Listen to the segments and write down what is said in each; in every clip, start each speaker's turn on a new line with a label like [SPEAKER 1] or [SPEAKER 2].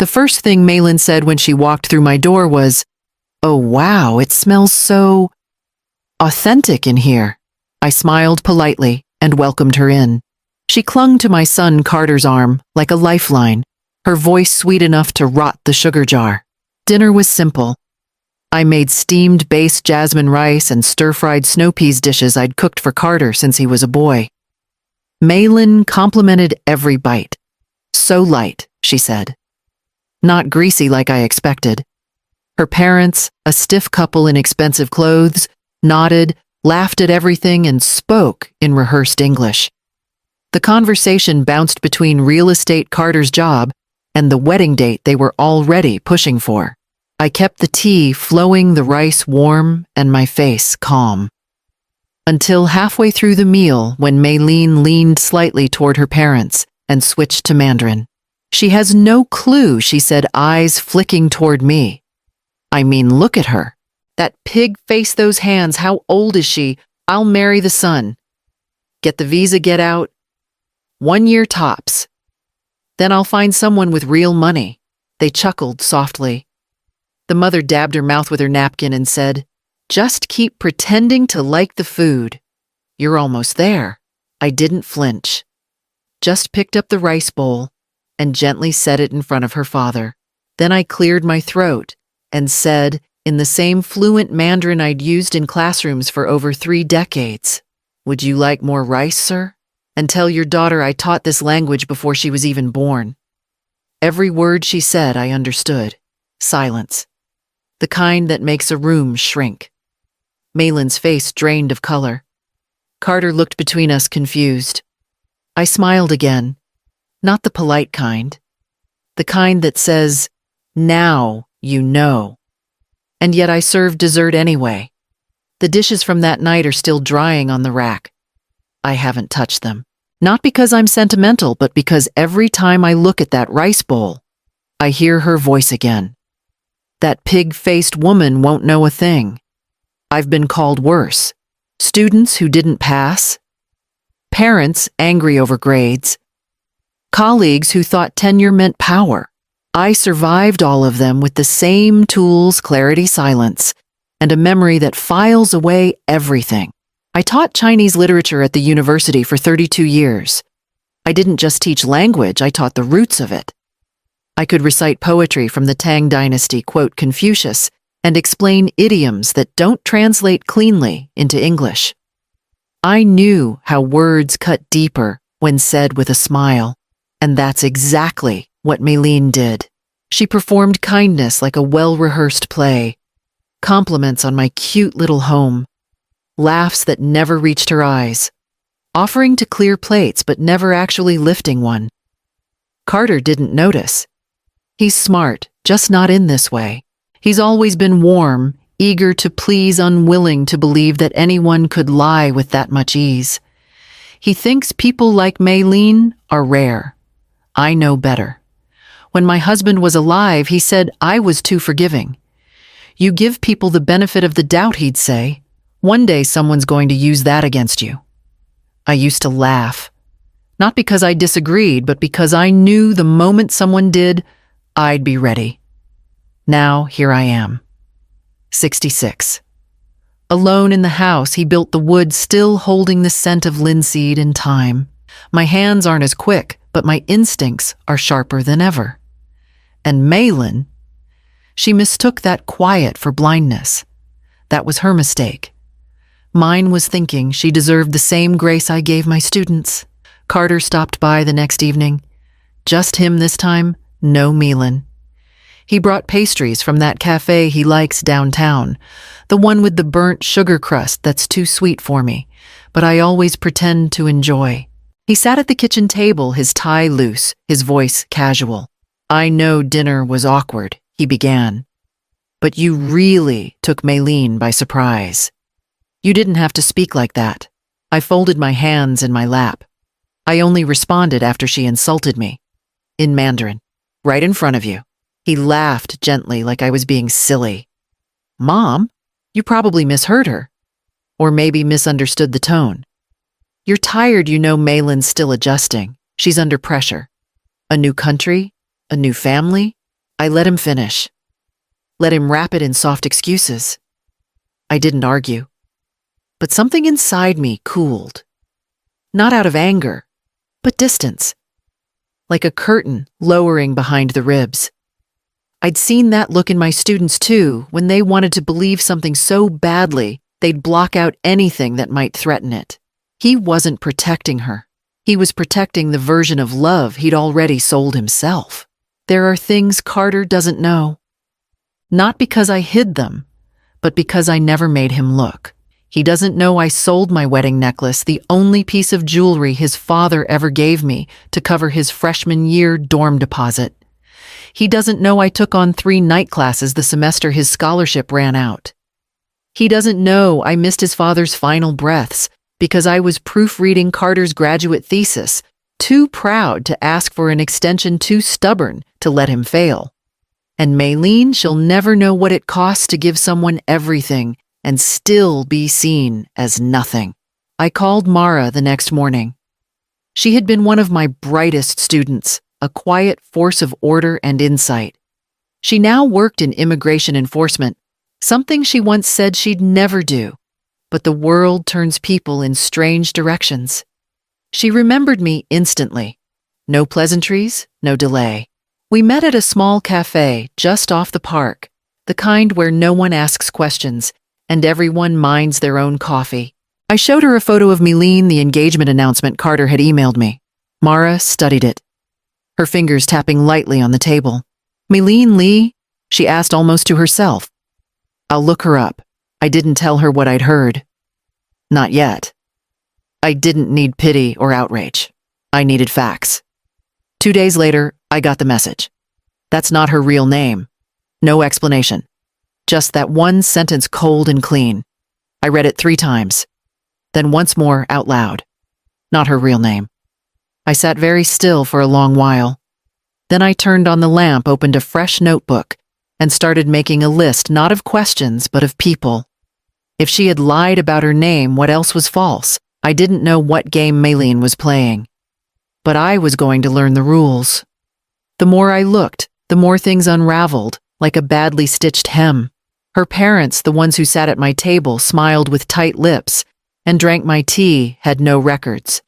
[SPEAKER 1] The first thing Malin said when she walked through my door was, "Oh wow, it smells so authentic in here." I smiled politely and welcomed her in. She clung to my son Carter's arm like a lifeline, her voice sweet enough to rot the sugar jar. Dinner was simple. I made steamed based jasmine rice and stir-fried snow peas dishes I'd cooked for Carter since he was a boy. Malin complimented every bite. "So light," she said. Not greasy like I expected. Her parents, a stiff couple in expensive clothes, nodded, laughed at everything, and spoke in rehearsed English. The conversation bounced between real estate Carter's job and the wedding date they were already pushing for. I kept the tea flowing, the rice warm, and my face calm. Until halfway through the meal when Maylene leaned slightly toward her parents and switched to Mandarin. "She has no clue," she said, eyes flicking toward me. "I mean, look at her. That pig face, those hands, how old is she? I'll marry the son. Get the visa, get out. 1 year tops. Then I'll find someone with real money." They chuckled softly. The mother dabbed her mouth with her napkin and said, "Just keep pretending to like the food. You're almost there." I didn't flinch. Just picked up the rice bowl and gently set it in front of her father. Then I cleared my throat and said, in the same fluent Mandarin I'd used in classrooms for over 3 decades, "Would you like more rice, sir? And tell your daughter I taught this language before she was even born." Every word she said I understood. Silence. The kind that makes a room shrink. Malin's face drained of color. Carter looked between us confused. I smiled again. Not the polite kind. The kind that says, "Now you know." And yet I served dessert anyway. The dishes from that night are still drying on the rack. I haven't touched them. Not because I'm sentimental, but because every time I look at that rice bowl, I hear her voice again. That pig-faced woman won't know a thing. I've been called worse. Students who didn't pass. Parents angry over grades. Colleagues who thought tenure meant power. I survived all of them with the same tools, clarity, silence, and a memory that files away everything. I taught Chinese literature at the university for 32 years. I didn't just teach language, I taught the roots of it. I could recite poetry from the Tang Dynasty, quote Confucius, and explain idioms that don't translate cleanly into English. I knew how words cut deeper when said with a smile, and that's exactly what Maylene did. She performed kindness like a well-rehearsed play, compliments on my cute little home, laughs that never reached her eyes, offering to clear plates but never actually lifting one. Carter didn't notice. He's smart, just not in this way. He's always been warm, eager to please, unwilling to believe that anyone could lie with that much ease. He thinks people like Maylene are rare. I know better. When my husband was alive, he said I was too forgiving. "You give people the benefit of the doubt," he'd say. "One day someone's going to use that against you." I used to laugh. Not because I disagreed, but because I knew the moment someone did, I'd be ready. Now, here I am. 66. Alone in the house, he built the wood, still holding the scent of linseed and thyme. My hands aren't as quick, but my instincts are sharper than ever. And Maylin, she mistook that quiet for blindness. That was her mistake. Mine was thinking she deserved the same grace I gave my students. Carter stopped by the next evening. Just him this time, no Maylin. He brought pastries from that cafe he likes downtown, the one with the burnt sugar crust that's too sweet for me, but I always pretend to enjoy. He sat at the kitchen table, his tie loose, his voice casual. "I know dinner was awkward," he began, "but you really took Maylene by surprise. You didn't have to speak like that." I folded my hands in my lap. I only responded after she insulted me. In Mandarin. "Right in front of you." He laughed gently like I was being silly. "Mom, you probably misheard her. Or maybe misunderstood the tone. You're tired, you know. Maylin's still adjusting. She's under pressure. A new country, a new family. I let him finish. Let him wrap it in soft excuses. I didn't argue. But something inside me cooled. Not out of anger, but distance. Like a curtain lowering behind the ribs. I'd seen that look in my students too, when they wanted to believe something so badly, they'd block out anything that might threaten it. He wasn't protecting her. He was protecting the version of love he'd already sold himself. There are things Carter doesn't know. Not because I hid them, but because I never made him look. He doesn't know I sold my wedding necklace, the only piece of jewelry his father ever gave me, to cover his freshman year dorm deposit. He doesn't know I took on 3 night classes the semester his scholarship ran out. He doesn't know I missed his father's final breaths because I was proofreading Carter's graduate thesis, too proud to ask for an extension, too stubborn to let him fail. And Maylene, she'll never know what it costs to give someone everything and still be seen as nothing. I called Mara the next morning. She had been one of my brightest students, a quiet force of order and insight. She now worked in immigration enforcement, something she once said she'd never do. But the world turns people in strange directions. She remembered me instantly. No pleasantries, no delay. We met at a small cafe just off the park, the kind where no one asks questions and everyone minds their own coffee. I showed her a photo of Maylene, the engagement announcement Carter had emailed me. Mara studied it, her fingers tapping lightly on the table. Maylene Lee? She asked almost to herself. I'll look her up. I didn't tell her what I'd heard. Not yet. I didn't need pity or outrage. I needed facts. 2 days later, I got the message. That's not her real name. No explanation. Just that one sentence, cold and clean. I read it 3 times. Then once more out loud. Not her real name. I sat very still for a long while. Then I turned on the lamp, opened a fresh notebook, and started making a list not of questions but of people. If she had lied about her name, what else was false? I didn't know what game Maylene was playing. But I was going to learn the rules. The more I looked, the more things unraveled, like a badly stitched hem. Her parents, the ones who sat at my table, smiled with tight lips and drank my tea, had no records,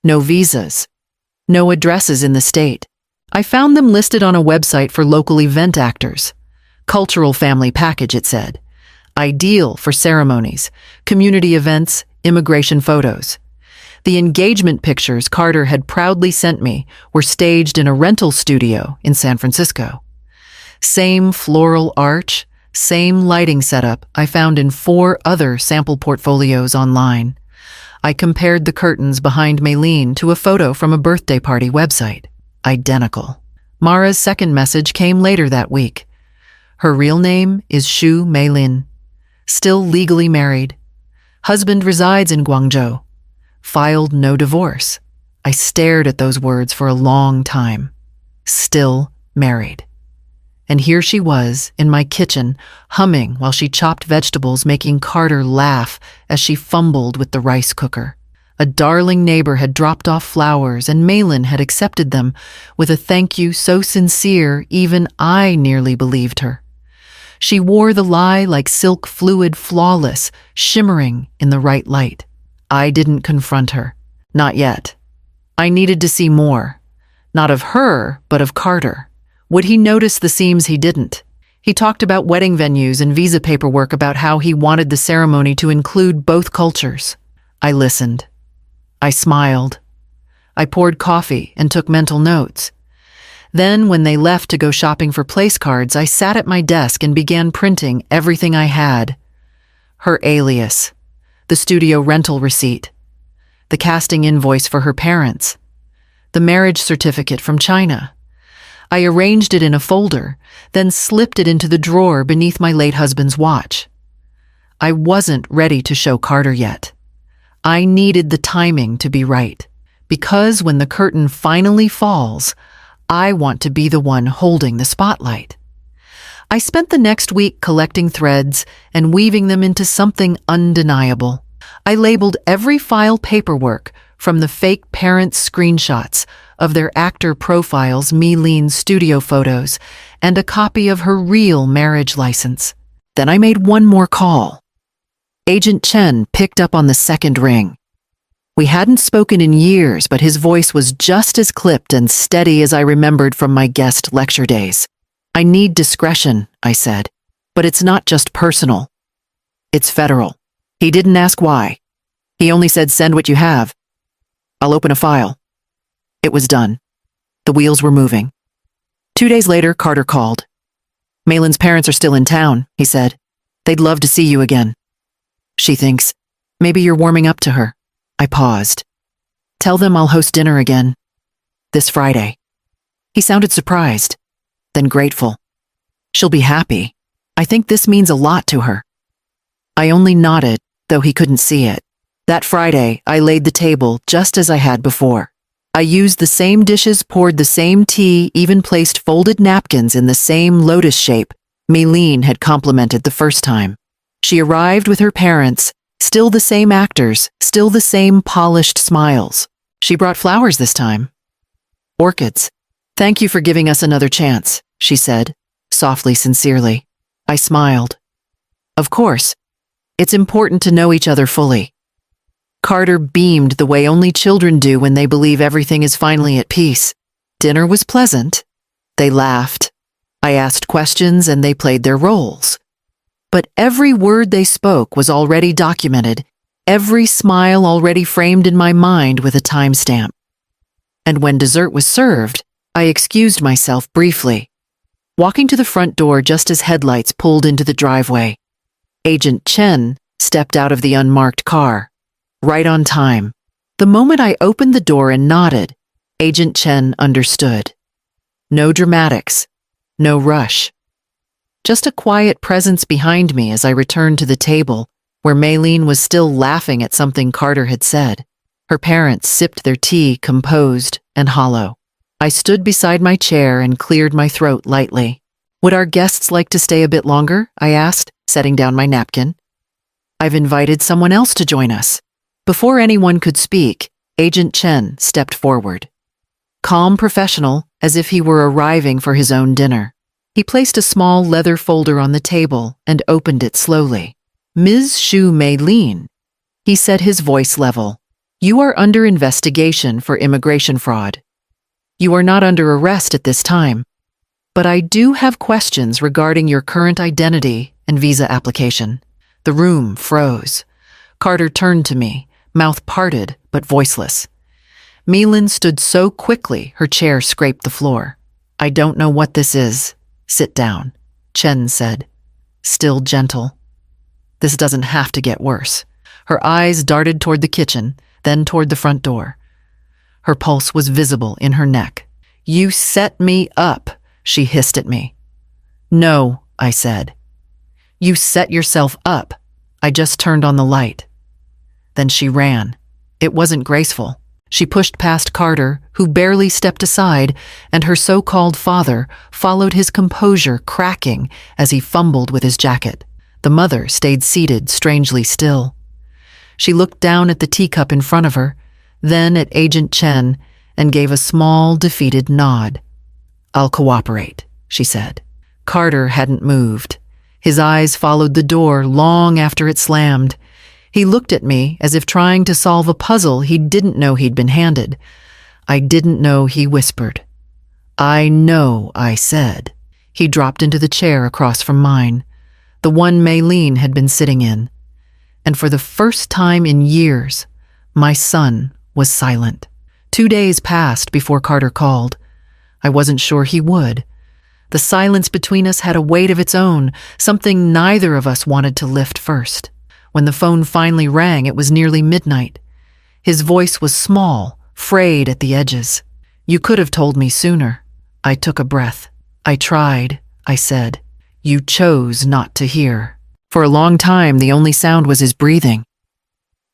[SPEAKER 1] no visas, no addresses in the state. I found them listed on a website for local event actors. Cultural family package, it said. Ideal for ceremonies, community events, immigration photos. The engagement pictures Carter had proudly sent me were staged in a rental studio in San Francisco. Same floral arch, same lighting setup I found in 4 other sample portfolios online. I compared the curtains behind Maylene to a photo from a birthday party website. Identical. Mara's second message came later that week. Her real name is Xu Maylin. Still legally married. Husband resides in Guangzhou. Filed no divorce. I stared at those words for a long time. Still married. And here she was, in my kitchen, humming while she chopped vegetables, making Carter laugh as she fumbled with the rice cooker. A darling neighbor had dropped off flowers, and Maylin had accepted them with a thank you so sincere even I nearly believed her. She wore the lie like silk fluid, flawless, shimmering in the right light. I didn't confront her. Not yet. I needed to see more. Not of her, but of Carter. Would he notice the seams he didn't? He talked about wedding venues and visa paperwork, about how he wanted the ceremony to include both cultures. I listened. I smiled. I poured coffee and took mental notes. Then, when they left to go shopping for place cards, I sat at my desk and began printing everything I had. Her alias, the studio rental receipt, the casting invoice for her parents, the marriage certificate from China. I arranged it in a folder, then slipped it into the drawer beneath my late husband's watch. I wasn't ready to show Carter yet. I needed the timing to be right, because when the curtain finally falls, I want to be the one holding the spotlight. I spent the next week collecting threads and weaving them into something undeniable. I labeled every file paperwork, from the fake parents' screenshots of their actor profiles, Maylene's studio photos, and a copy of her real marriage license. Then I made one more call. Agent Chen picked up on the second ring. We hadn't spoken in years, but his voice was just as clipped and steady as I remembered from my guest lecture days. I need discretion, I said, but it's not just personal. It's federal. He didn't ask why. He only said, send what you have. I'll open a file. It was done. The wheels were moving. 2 days later, Carter called. Malin's parents are still in town, he said. They'd love to see you again. She thinks, maybe you're warming up to her. I paused. Tell them I'll host dinner again. This Friday. He sounded surprised, then grateful. She'll be happy. I think this means a lot to her. I only nodded, though he couldn't see it. That Friday, I laid the table just as I had before. I used the same dishes, poured the same tea, even placed folded napkins in the same lotus shape Malin had complimented the first time. She arrived with her parents, still the same actors, still the same polished smiles. She brought flowers this time. Orchids. Thank you for giving us another chance, she said, softly, sincerely. I smiled. Of course. It's important to know each other fully. Carter beamed the way only children do when they believe everything is finally at peace. Dinner was pleasant. They laughed. I asked questions and they played their roles. But every word they spoke was already documented, every smile already framed in my mind with a timestamp. And when dessert was served, I excused myself briefly, walking to the front door just as headlights pulled into the driveway. Agent Chen stepped out of the unmarked car, right on time. The moment I opened the door and nodded, Agent Chen understood. No dramatics, no rush. Just a quiet presence behind me as I returned to the table, where Malin was still laughing at something Carter had said. Her parents sipped their tea, composed and hollow. I stood beside my chair and cleared my throat lightly. Would our guests like to stay a bit longer? I asked, setting down my napkin. I've invited someone else to join us. Before anyone could speak, Agent Chen stepped forward. Calm, professional, as if he were arriving for his own dinner. He placed a small leather folder on the table and opened it slowly. Ms. Xu Meilin, he said, his voice level. You are under investigation for immigration fraud. You are not under arrest at this time, but I do have questions regarding your current identity and visa application. The room froze. Carter turned to me, mouth parted but voiceless. Malin stood so quickly her chair scraped the floor. I don't know what this is. Sit down, Chen said, still gentle. This doesn't have to get worse. Her eyes darted toward the kitchen, then toward the front door. Her pulse was visible in her neck. You set me up, she hissed at me. No, I said. You set yourself up. I just turned on the light. Then she ran. It wasn't graceful. She pushed past Carter, who barely stepped aside, and her so-called father followed, his composure cracking as he fumbled with his jacket. The mother stayed seated, strangely still. She looked down at the teacup in front of her, then at Agent Chen, and gave a small, defeated nod. I'll cooperate, she said. Carter hadn't moved. His eyes followed the door long after it slammed. He looked at me as if trying to solve a puzzle he didn't know he'd been handed. I didn't know, he whispered. I know, I said. He dropped into the chair across from mine, the one Malin had been sitting in. And for the first time in years, my son was silent. 2 days passed before Carter called. I wasn't sure he would. The silence between us had a weight of its own, something neither of us wanted to lift first. When the phone finally rang, it was nearly midnight. His voice was small, frayed at the edges. You could have told me sooner. I took a breath. I tried, I said. You chose not to hear. For a long time, the only sound was his breathing.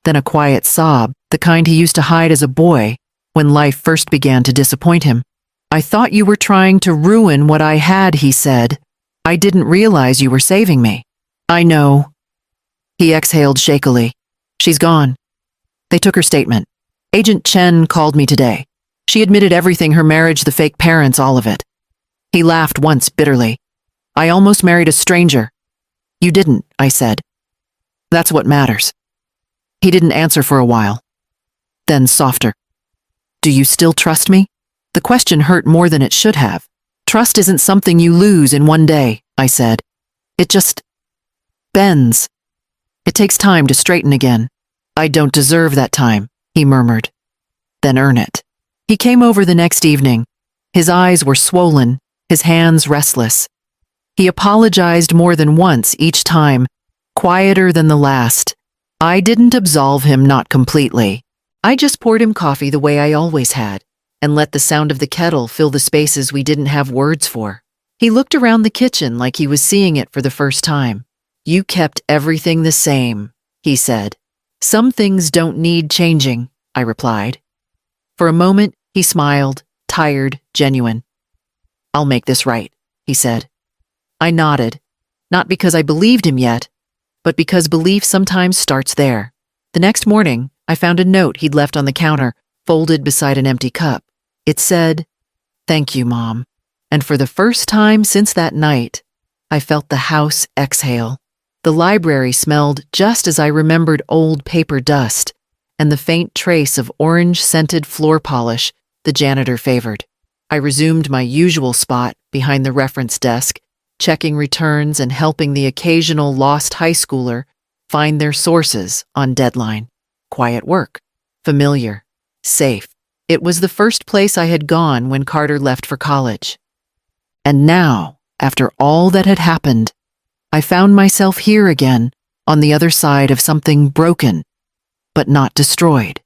[SPEAKER 1] Then a quiet sob, the kind he used to hide as a boy, when life first began to disappoint him. I thought you were trying to ruin what I had, he said. I didn't realize you were saving me. I know. He exhaled shakily. She's gone. They took her statement. Agent Chen called me today. She admitted everything, her marriage, the fake parents, all of it. He laughed once bitterly. I almost married a stranger. You didn't, I said. That's what matters. He didn't answer for a while. Then softer. Do you still trust me? The question hurt more than it should have. Trust isn't something you lose in one day, I said. It just bends. It takes time to straighten again. I don't deserve that time, he murmured. Then earn it. He came over the next evening. His eyes were swollen, his hands restless. He apologized more than once each time, quieter than the last. I didn't absolve him, not completely. I just poured him coffee the way I always had, and let the sound of the kettle fill the spaces we didn't have words for. He looked around the kitchen like he was seeing it for the first time. You kept everything the same, he said. Some things don't need changing, I replied. For a moment, he smiled, tired, genuine. I'll make this right, he said. I nodded, not because I believed him yet, but because belief sometimes starts there. The next morning, I found a note he'd left on the counter, folded beside an empty cup. It said, "Thank you, Mom." And for the first time since that night, I felt the house exhale. The library smelled just as I remembered old paper dust and the faint trace of orange-scented floor polish the janitor favored. I resumed my usual spot behind the reference desk, checking returns and helping the occasional lost high schooler find their sources on deadline. Quiet work, familiar, safe. It was the first place I had gone when Carter left for college. And now, after all that had happened, I found myself here again, on the other side of something broken, but not destroyed.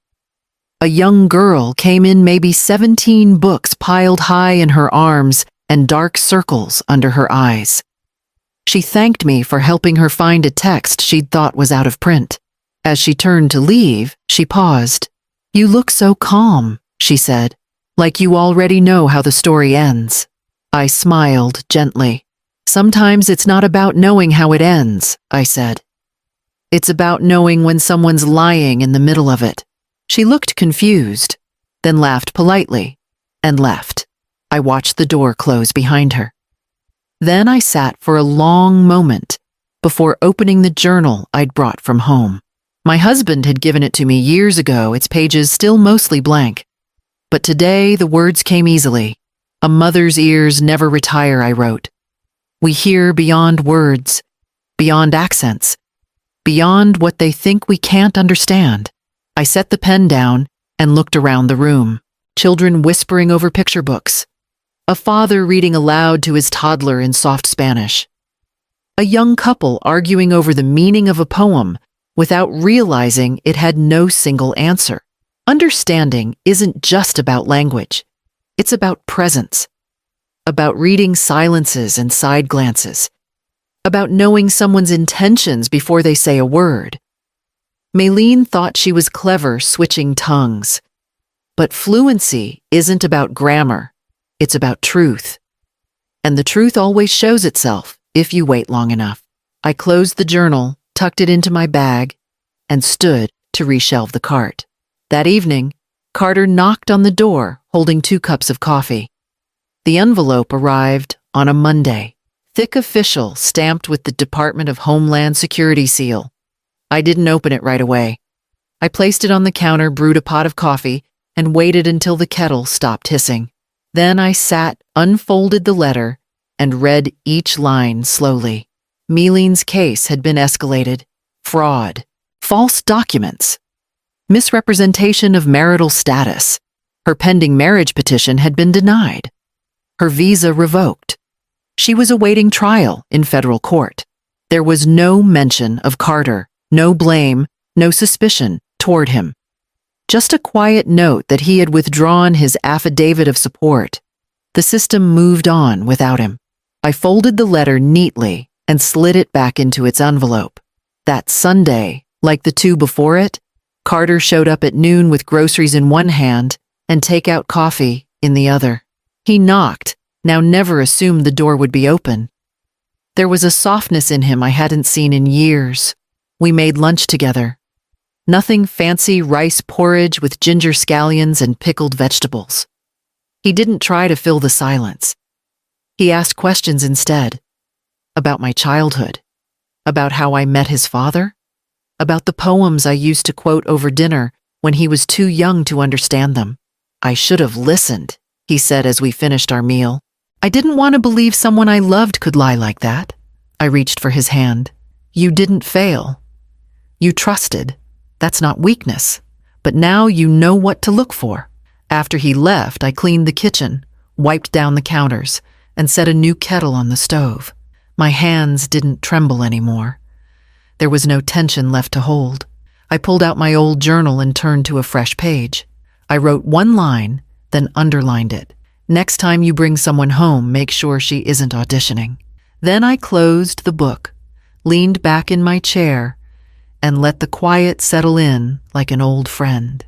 [SPEAKER 1] A young girl came in, maybe 17 books piled high in her arms and dark circles under her eyes. She thanked me for helping her find a text she'd thought was out of print. As she turned to leave, she paused. "You look so calm," she said, "like you already know how the story ends." I smiled gently. "Sometimes it's not about knowing how it ends," I said. "It's about knowing when someone's lying in the middle of it." She looked confused, then laughed politely, and left. I watched the door close behind her. Then I sat for a long moment before opening the journal I'd brought from home. My husband had given it to me years ago, its pages still mostly blank. But today the words came easily. "A mother's ears never retire," I wrote. "We hear beyond words, beyond accents, beyond what they think we can't understand." I set the pen down and looked around the room. Children whispering over picture books. A father reading aloud to his toddler in soft Spanish. A young couple arguing over the meaning of a poem without realizing it had no single answer. Understanding isn't just about language. It's about presence. About reading silences and side glances. About knowing someone's intentions before they say a word. Maylene thought she was clever switching tongues. But fluency isn't about grammar. It's about truth. And the truth always shows itself if you wait long enough. I closed the journal, tucked it into my bag, and stood to reshelve the cart. That evening, Carter knocked on the door holding 2 cups of coffee. The envelope arrived on a Monday, thick official stamped with the Department of Homeland Security seal. I didn't open it right away. I placed it on the counter, brewed a pot of coffee, and waited until the kettle stopped hissing. Then I sat, unfolded the letter, and read each line slowly. Maylene's case had been escalated. Fraud. False documents. Misrepresentation of marital status. Her pending marriage petition had been denied. Her visa revoked. She was awaiting trial in federal court. There was no mention of Carter, no blame, no suspicion toward him. Just a quiet note that he had withdrawn his affidavit of support. The system moved on without him. I folded the letter neatly and slid it back into its envelope. That Sunday, like the 2 before it, Carter showed up at noon with groceries in one hand and takeout coffee in the other. He knocked, now never assumed the door would be open. There was a softness in him I hadn't seen in years. We made lunch together. Nothing fancy, rice porridge with ginger scallions and pickled vegetables. He didn't try to fill the silence. He asked questions instead. About my childhood. About how I met his father. About the poems I used to quote over dinner when he was too young to understand them. I should have listened, he said as we finished our meal. I didn't want to believe someone I loved could lie like that. I reached for his hand. You didn't fail. You trusted. That's not weakness. But now you know what to look for. After he left, I cleaned the kitchen, wiped down the counters, and set a new kettle on the stove. My hands didn't tremble anymore. There was no tension left to hold. I pulled out my old journal and turned to a fresh page. I wrote one line, then underlined it. Next time you bring someone home, make sure she isn't auditioning. Then I closed the book, leaned back in my chair, and let the quiet settle in like an old friend.